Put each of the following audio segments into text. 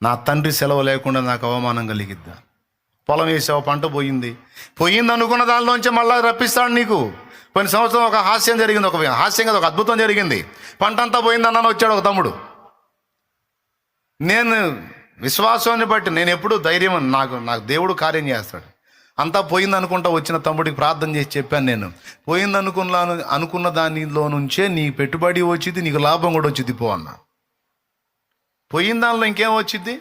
నా తండ్రి సెలవు లేకుండా నాకు అవమానం కలిగిద్దా? పొలం వేసావు, పంట పోయింది అనుకున్న దానిలోంచి మళ్ళీ రప్పిస్తాడు నీకు. కొన్ని సంవత్సరం ఒక హాస్యం జరిగింది, ఒక హాస్యం కదా, ఒక అద్భుతం జరిగింది. పంట అంతా పోయిందన్నాను, వచ్చాడు ఒక తమ్ముడు. నేను విశ్వాసాన్ని బట్టి నేను ఎప్పుడు ధైర్యం, నాకు దేవుడు కార్యం చేస్తాడు. అంతా పోయింది అనుకుంటా వచ్చిన తమ్ముడికి ప్రార్థన చేసి చెప్పాను, నేను పోయింది అనుకున్న దానిలో నుంచే నీ పెట్టుబడి వచ్చింది, నీకు లాభం కూడా వచ్చింది పో అన్నా. పోయిన దానిలో ఇంకేం వచ్చింది?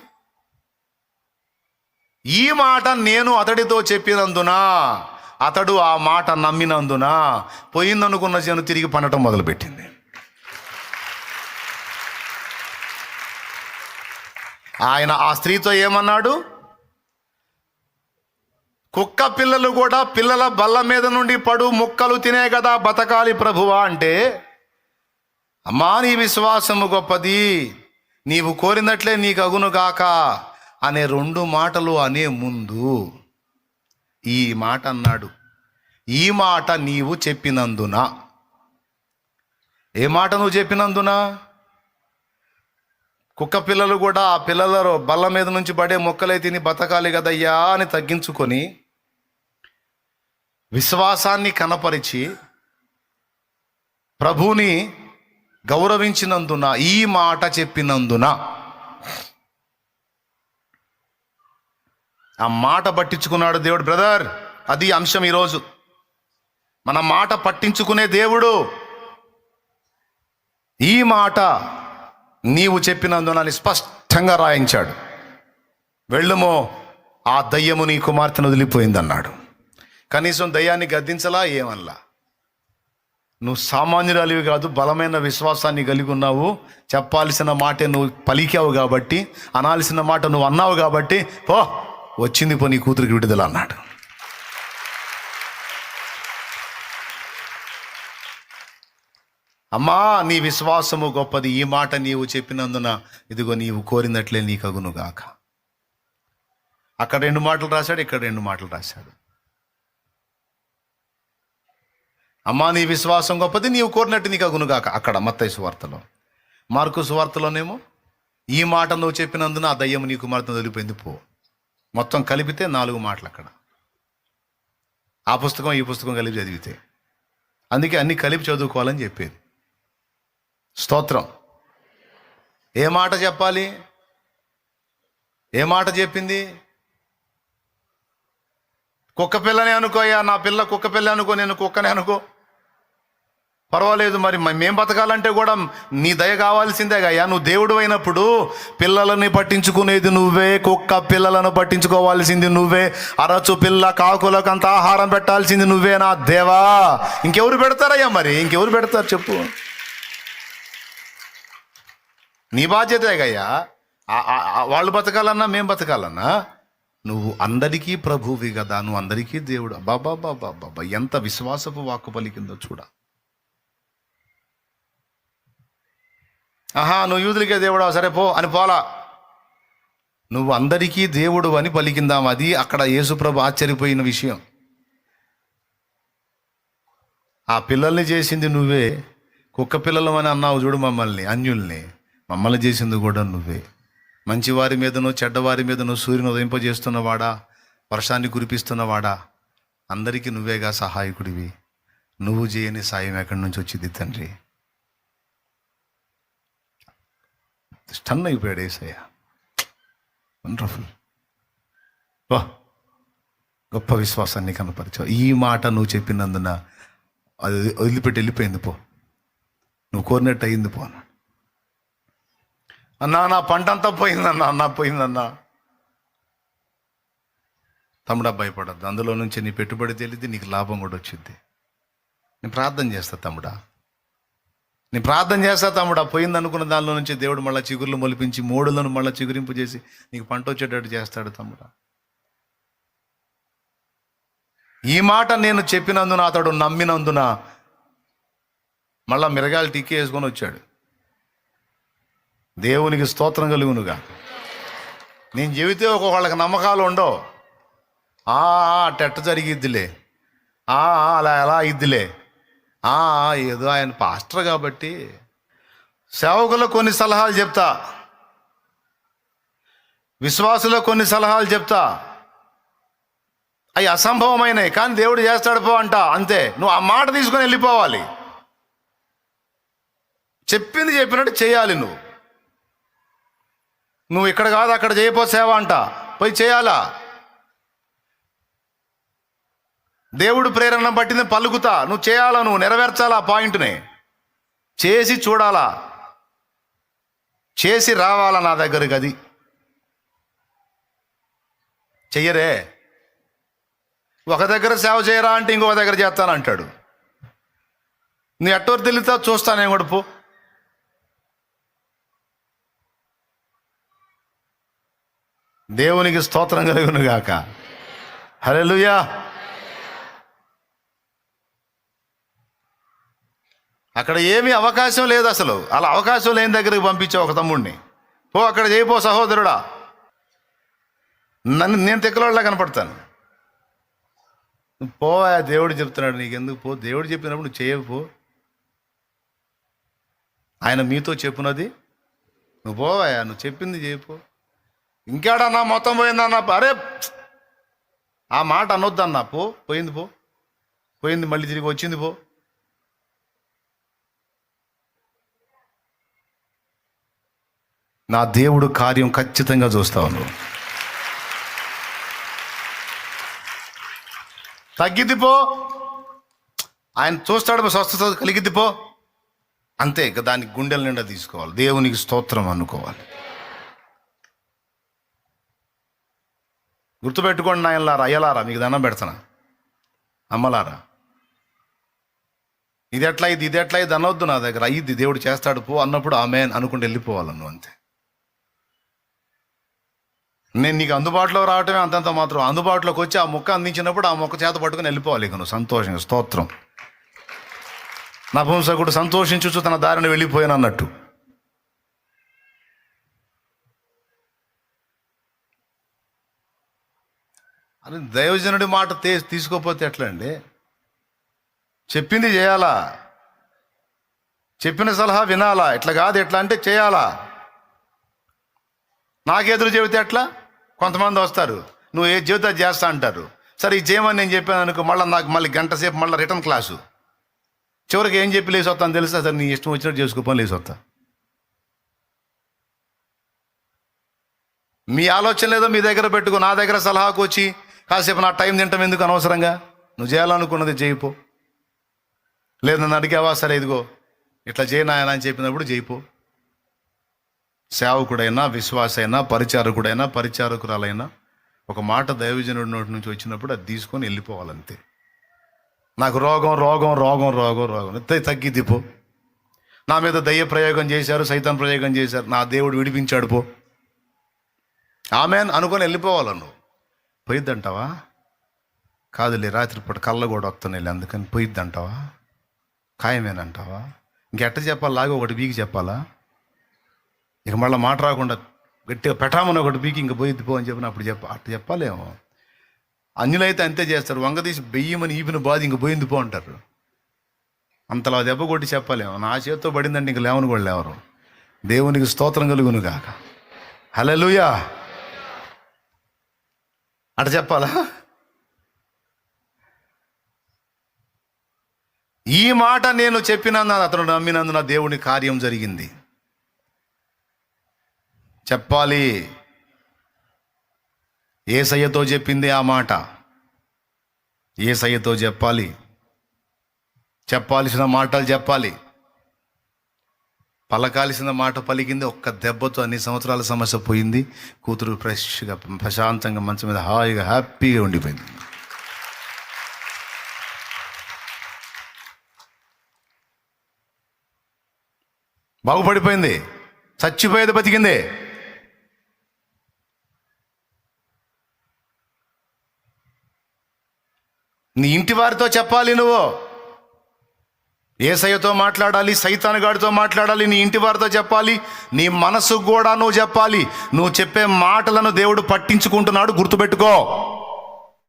ఈ మాట నేను అతడితో చెప్పినందున అతడు ఆ మాట నమ్మినందున పోయిందనుకున్న చేను తిరిగి పండటం మొదలుపెట్టింది. ఆయన ఆ స్త్రీతో ఏమన్నాడు? కుక్క పిల్లలు కూడా పిల్లల బల్ల మీద నుండి పడు ముక్కలు తినే కదా బతకాలి ప్రభువా అంటే, అమ్మా నీ విశ్వాసము గొప్పది, నీవు కోరినట్లే నీకు అగును గాక అనే 2 మాటలు అనే ముందు ఈ మాట అన్నాడు. ఈ మాట నీవు చెప్పినందున. ఏ మాట నువ్వు చెప్పినందున? కుక్క పిల్లలు కూడా ఆ పిల్లల బల్ల మీద నుంచి పడే మొక్కలే తిని బతకాలి కదయ్యా అని తగ్గించుకొని విశ్వాసాన్ని కనపరిచి ప్రభువుని గౌరవించినందున, ఈ మాట చెప్పినందున, ఆ మాట పట్టించుకున్నాడు దేవుడు. బ్రదర్, అది అంశం ఈరోజు. మన మాట పట్టించుకునే దేవుడు. ఈ మాట నీవు చెప్పినందున అని స్పష్టంగా రాయించాడు. వెళ్ళుమో, ఆ దయ్యము నీ కుమార్తెను వదిలిపోయిందన్నాడు. కనీసం దయ్యాన్ని గద్దించలా, ఏమల్లా. నువ్వు సామాన్యురాలివి కాదు, బలమైన విశ్వాసాన్ని కలిగి ఉన్నావు. చెప్పాల్సిన మాట నువ్వు పలికావు కాబట్టి, అనాల్సిన మాట నువ్వు అన్నావు కాబట్టి, పో వచ్చింది పో నీ కూతురికి విడుదల అన్నాడు. అమ్మా నీ విశ్వాసము గొప్పది, ఈ మాట నీవు చెప్పినందున ఇదిగో నీవు కోరినట్లే నీకు అగును గాక. అక్కడ 2 మాటలు రాశాడు, ఇక్కడ 2 మాటలు రాశాడు. అమ్మా నీ విశ్వాసం గొప్పది, నీవు కోరినట్టు నీకు అగును గాక అక్కడ మత్తయి సువార్తలో. మార్కు సువార్తలోనేమో ఈ మాట నువ్వు చెప్పినందున ఆ దయ్యము నీ కుమార్తెను వదిలిపోయింది పో. మొత్తం కలిపితే 4 మాటలు అక్కడ. ఆ పుస్తకం ఈ పుస్తకం కలిపి చదివితే. అందుకే అన్ని కలిపి చదువుకోవాలని చెప్పేది. స్తోత్రం. ఏ మాట చెప్పాలి? ఏ మాట చెప్పింది? కుక్క పిల్లనే అనుకోయా, నా పిల్ల కుక్క పిల్ల అనుకో, నేను కుక్కనే అనుకో, పర్వాలేదు. మరి మేం బతకాలంటే కూడా నీ దయ కావాల్సిందే అయ్యా. నువ్వు దేవుడు అయినప్పుడు పిల్లలని పట్టించుకునేది నువ్వే, కుక్క పిల్లలను పట్టించుకోవాల్సింది నువ్వే, అరచు పిల్ల కాకులకు అంత ఆహారం పెట్టాల్సింది నువ్వే నా దేవా. ఇంకెవరు పెడతారయ్యా? మరి ఇంకెవరు పెడతారు చెప్పు? నీ బాధ్యతే అయ్యా. వాళ్ళు బతకాలన్నా మేం బతకాలన్నా నువ్వు అందరికీ ప్రభువి కదా, నువ్వు అందరికీ దేవుడు. బాబా ఎంత విశ్వాసపు వాక్కు పలికిందో చూడ. నువ్వు యూదులకే దేవుడా, సరే పో అని పోలా. నువ్వు అందరికీ దేవుడు అని పలికిందాం. అది అక్కడ యేసుప్రభు ఆశ్చర్యపోయిన విషయం. ఆ పిల్లల్ని చేసింది నువ్వే, కుక్క పిల్లలు అని అన్నావు చూడు మమ్మల్ని, అన్యుల్ని. మమ్మల్ని చేసింది కూడా నువ్వే. మంచివారి మీదనో చెడ్డవారి మీదనో సూర్యుని ఉదయింపజేస్తున్నవాడా, వర్షాన్ని కురిపిస్తున్నవాడా, అందరికీ నువ్వేగా సహాయకుడివి. నువ్వు చేయని సాయం ఎక్కడి నుంచి వచ్చింది తండ్రి? స్టన్ అయిపోయాడు యేసయ్య. వండర్ఫుల్. గొప్ప విశ్వాసాన్ని కనపరిచావు. ఈ మాట నువ్వు చెప్పినందున అది వదిలిపెట్టి వెళ్ళిపోయింది పో, నువ్వు కోరినట్టు అయింది పో అన్నాడు. అన్నా నా పంట అంతా పోయిందన్నా పోయిందన్నా. తమ్ముడా భయపడద్దు, అందులో నుంచి నీ పెట్టుబడి తెలియదు, నీకు లాభం కూడా వచ్చింది. నేను ప్రార్థన చేస్తా తమ్ముడా, నేను ప్రార్థన చేస్తా తమ్ముడా. పోయింది అనుకున్న దానిలో నుంచి దేవుడు మళ్ళీ చిగుర్లు మొలిపించి మోడులను మళ్ళీ చిగురింపు చేసి నీకు పంట వచ్చేటట్టు చేస్తాడు తమ్ముడా. ఈ మాట నేను చెప్పినందున అతడు నమ్మినందున మళ్ళా మిరగాయలు టిక్కి వేసుకొని వచ్చాడు. దేవునికి స్తోత్రం కలుగునుగా. నేను చెబితే వాళ్ళకి నమ్మకాలు ఉండవు. టెట్ట జరిగిద్దిలే, అలా ఎలా ఇద్దిలే, ఏదో ఆయన పాస్టర్ కాబట్టి సేవకులకు కొన్ని సలహాలు చెప్తా. విశ్వాసులో కొన్ని సలహాలు చెప్తా, అవి అసంభవమైనవి, కానీ దేవుడు చేస్తాడు పో అంట, అంతే. నువ్వు ఆ మాట తీసుకొని వెళ్ళిపోవాలి. చెప్పింది చెప్పినట్టు చేయాలి. నువ్వు ఇక్కడ కాదు అక్కడ చేయపో సేవ అంట, పోయి చేయాలా. దేవుడు ప్రేరణ పట్టింది పలుకుతా, నువ్వు చేయాలా, నువ్వు నెరవేర్చాలా ఆ పాయింట్ని. చేసి చూడాలా, చేసి రావాలా నా దగ్గరికి. అది చెయ్యరే. ఒక దగ్గర సేవ చేయరా అంటే ఇంకొక దగ్గర చేస్తానంటాడు. నీ ఎట్టోరు తెలియతా చూస్తానే గడుపు. దేవునికి స్తోత్రం కలుగును గాక. హల్లెలూయా. అక్కడ ఏమీ అవకాశం లేదు అసలు. అలా అవకాశం లేని దగ్గరికి పంపించావు ఒక తమ్ముడిని, పో అక్కడ చేయిపో సహోదరుడా. నేను తెక్కలోళ్ళ కనపడతాను. పోవా, దేవుడు చెప్తున్నాడు నీకెందుకు, పో. దేవుడు చెప్పినప్పుడు నువ్వు చేయపో. ఆయన మీతో చెప్పున్నది నువ్వు పోవా, నువ్వు చెప్పింది చేయపో. ఇంకేడన్నా మొత్తం పోయిందన్నా, అరే ఆ మాట అనొద్దన్నా, పోయింది పో, పోయింది మళ్ళీ తిరిగి వచ్చింది పో. నా దేవుడు కార్యం ఖచ్చితంగా చూస్తావు. నువ్వు తగ్గిద్ది పో, ఆయన చూస్తాడు, స్వస్థత కలిగిద్ది పో, అంతే. ఇక దానికి గుండెల నిండా తీసుకోవాలి, దేవునికి స్తోత్రం అనుకోవాలి. గుర్తుపెట్టుకోండి నాయనలారా, అయ్యలారా, మీకు దండం పెడతానా, అమ్మలారా. ఇది ఎట్లా ఇది అనవద్దు నా దగ్గర. అయ్యిద్ది, దేవుడు చేస్తాడు పో అన్నప్పుడు ఆమేన్ అనుకుంటూ వెళ్ళిపోవాలను, అంతే. నేను నీకు అందుబాటులో రావటమే అంతంత మాత్రం. అందుబాటులోకి వచ్చి ఆ మొక్క అందించినప్పుడు ఆ మొక్క చేత పట్టుకుని వెళ్ళిపోవాలి. ఇక నువ్వు సంతోషంగా, స్తోత్రం. నపుంసకుడు సంతోషించు తన దారిని వెళ్ళిపోయాను అన్నట్టు. అది దైవజనుడి మాట తీసుకోపోతే ఎట్లా అండి? చెప్పింది చేయాలా, చెప్పిన సలహా వినాలా. ఎట్లా కాదు, ఎట్లా అంటే చేయాలా. నాకెదురు చెబితే ఎట్లా? కొంతమంది వస్తారు, నువ్వు ఏ జీవితం చేస్తా అంటారు. సరే ఇది చేయమని నేను చెప్పాను అనుకో, నాకు మళ్ళీ గంట సేపు మళ్ళీ రిటర్న్ క్లాసు. చివరికి ఏం చెప్పి లేసి వస్తాను తెలుసా? సరే నీ ఇష్టం వచ్చినట్టు చేసుకోపని లేసి వస్తా. మీ ఆలోచన లేదో మీ దగ్గర పెట్టుకో. నా దగ్గర సలహాకు వచ్చి కాసేపు నా టైం తింటాం ఎందుకు అనవసరంగా? నువ్వు చేయాలనుకున్నది చేయిపో. లేదు నన్ను అడిగావా, సరే ఇదిగో ఇట్లా చేయనాయన అని చెప్పినప్పుడు చేయిపో. సేవకుడైనా, విశ్వాసైనా, పరిచారకుడైనా, పరిచారకురాలైనా ఒక మాట దైవజనుడి నోటి నుంచి వచ్చినప్పుడు అది తీసుకొని వెళ్ళిపోవాలంతే. నాకు రోగం తగ్గిద్ది పో. నా మీద దయ్య ప్రయోగం చేశారు, సైతాన్ ప్రయోగం చేశారు, నా దేవుడు విడిపించాడు పో, ఆమేన్ అనుకొని వెళ్ళిపోవాలి. నువ్వు పోయిద్దంటావా? కాదులే, రాత్రిపూట కళ్ళ కూడా వస్తున్నాయి అందుకని పోయిద్దంటావా? ఖాయమేనంటావా? ఇంకెట్ట చెప్పాలి? లాగా ఒకటి బీకి చెప్పాలా? ఇక మళ్ళీ మాట రాకుండా గట్టిగా పెటామని ఒకటి బీకి ఇంక పోయిద్ది పో అని చెప్పిన అప్పుడు అట్లా చెప్పాలేమో. అన్యులైతే అంతే చేస్తారు, వంగదీసి బెయ్యమని ఈపిన బాధ ఇంక పోయింది పో అంటారు. అంతలా దెబ్బ కొట్టి చెప్పాలేమో. నా చేతితో పడిందంటే ఇంక లేవను కూడా లేవరు. దేవునికి స్తోత్రం కలుగును గాక. హల్లెలూయా. అట చెప్పాలా? ఈ మాట నేను చెప్పినందున అతను నమ్మినందున దేవుని కార్యం జరిగింది. చెప్పాలి. యేసయ్యతో చెప్పింది ఆ మాట. యేసయ్యతో చెప్పాలి, చెప్పాల్సిన మాటలు చెప్పాలి, పలకాల్సిన మాట పలికింది. ఒక్క దెబ్బతో అన్ని సంవత్సరాల సమస్య పోయింది. కూతురు ఫ్రెష్గా ప్రశాంతంగా మంచం మీద హాయిగా హ్యాపీగా ఉండిపోయింది. బాగుపడిపోయింది, చచ్చిపోయేది బతికింది. నీ ఇంటి వారితో చెప్పాలి. నువ్వు యేసయ్యతో మాట్లాడాలి, సైతాను గాడితో మాట్లాడాలి, నీ ఇంటి వారితో చెప్పాలి, నీ మనసు కూడా నువ్వు చెప్పాలి. నువ్వు చెప్పే మాటలను దేవుడు పట్టించుకుంటున్నాడు, గుర్తుపెట్టుకో.